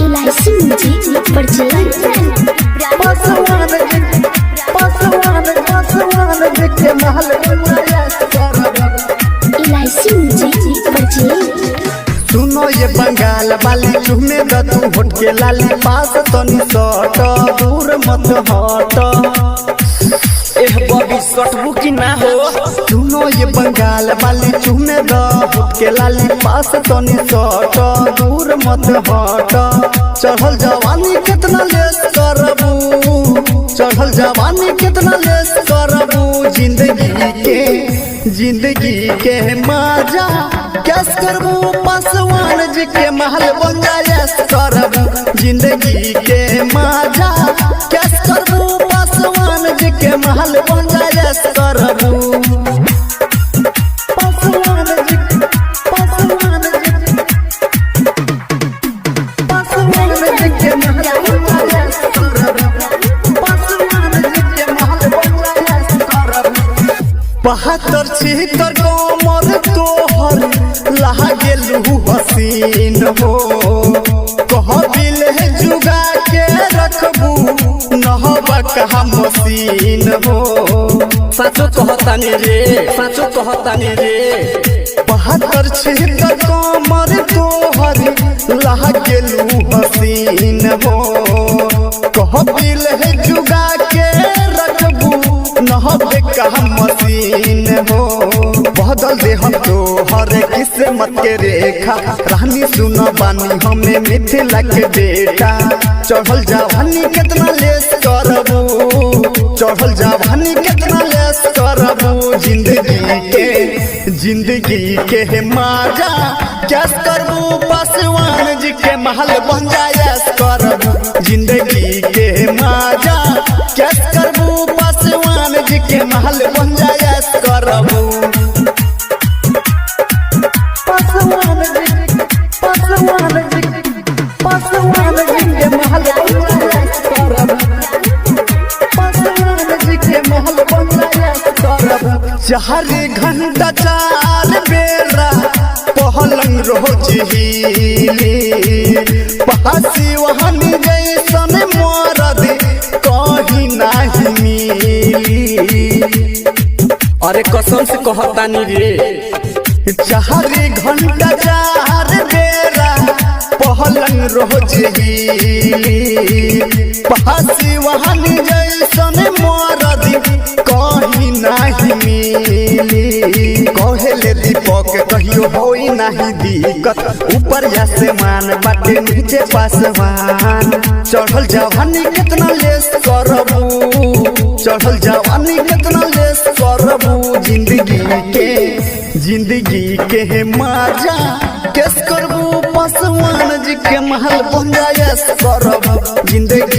इलायची मुझे परचेज पासवान के महल इलायची मुझे परचेज। सुनो ये बंगाल वाली चुमे द तू होट के लाली पास तनी सट दूर मत हट एह बॉबी सटबू की ना हो। सुनो ये बंगाल वाली चुमे द होट के लाली पास तनी सट दूर मत हट। चढ़ल जवानी कितना लेस करबू, चढ़ल जवानी कितना लेस करबू। जिंदगी के मजा कैस करबू। पासवान जी के महल बन जायस करबू। जिंदगी के मजा कैस करबू। पासवान जी के महल बन जायस करबू। पासवान जी के महल बन जायस करबू। पासवान जी के महल बन जायस करबू। 72-76 कमर तोहर लागेलू हसीन हो। कहबिल जुगा के रखबू नहबा कहा मसीन हो। साचो कहतानी रे, साचो कहतानी रे। 72-76 कमर तोहर लागेलू हसीन हो। कहबिल जुगा के रखबू नहबे कहा मसीन हो। बदल दे हम तो हर किस्मत के रेखा। रानी सुनो बानी हमें मिथिला के बेटा। चढ़ल जवानी कितना लेस करबू, चढ़ल जवानी कितना लेस करबू। जिंदगी के मजा कैस करबू। पासवान जी के महल बन जायस करबू। जिंदगी के मजा कैस करबू। पासवान जी के महल बन जायस करबू। पासवान जी के महल बन जायस करबू। पासवान जी के महल बन जायस करबू। 4 घंटा 4 बेरा पहलंग रोज हिली। पहासी वहानी जैसन मरद कहीं नहीं मिली। अरे कसम से कहतानी रे। 4 घंटा 4 बेरा पहलंग रोज हिली। पहासी वहानी जैसन मरद कहीं नहीं मिली। कहेले दीपक कहियो होई नहीं दिक्कत। ऊपर आसमान बाटे नीचे पासवान। चढ़ल जवानी कितना लेस करबू, चढ़ल जवानी कितना लेस करबू। जिंदगी के मजा कैस करबू। पासवान जी के महल बन जायस करबू। जिंदगी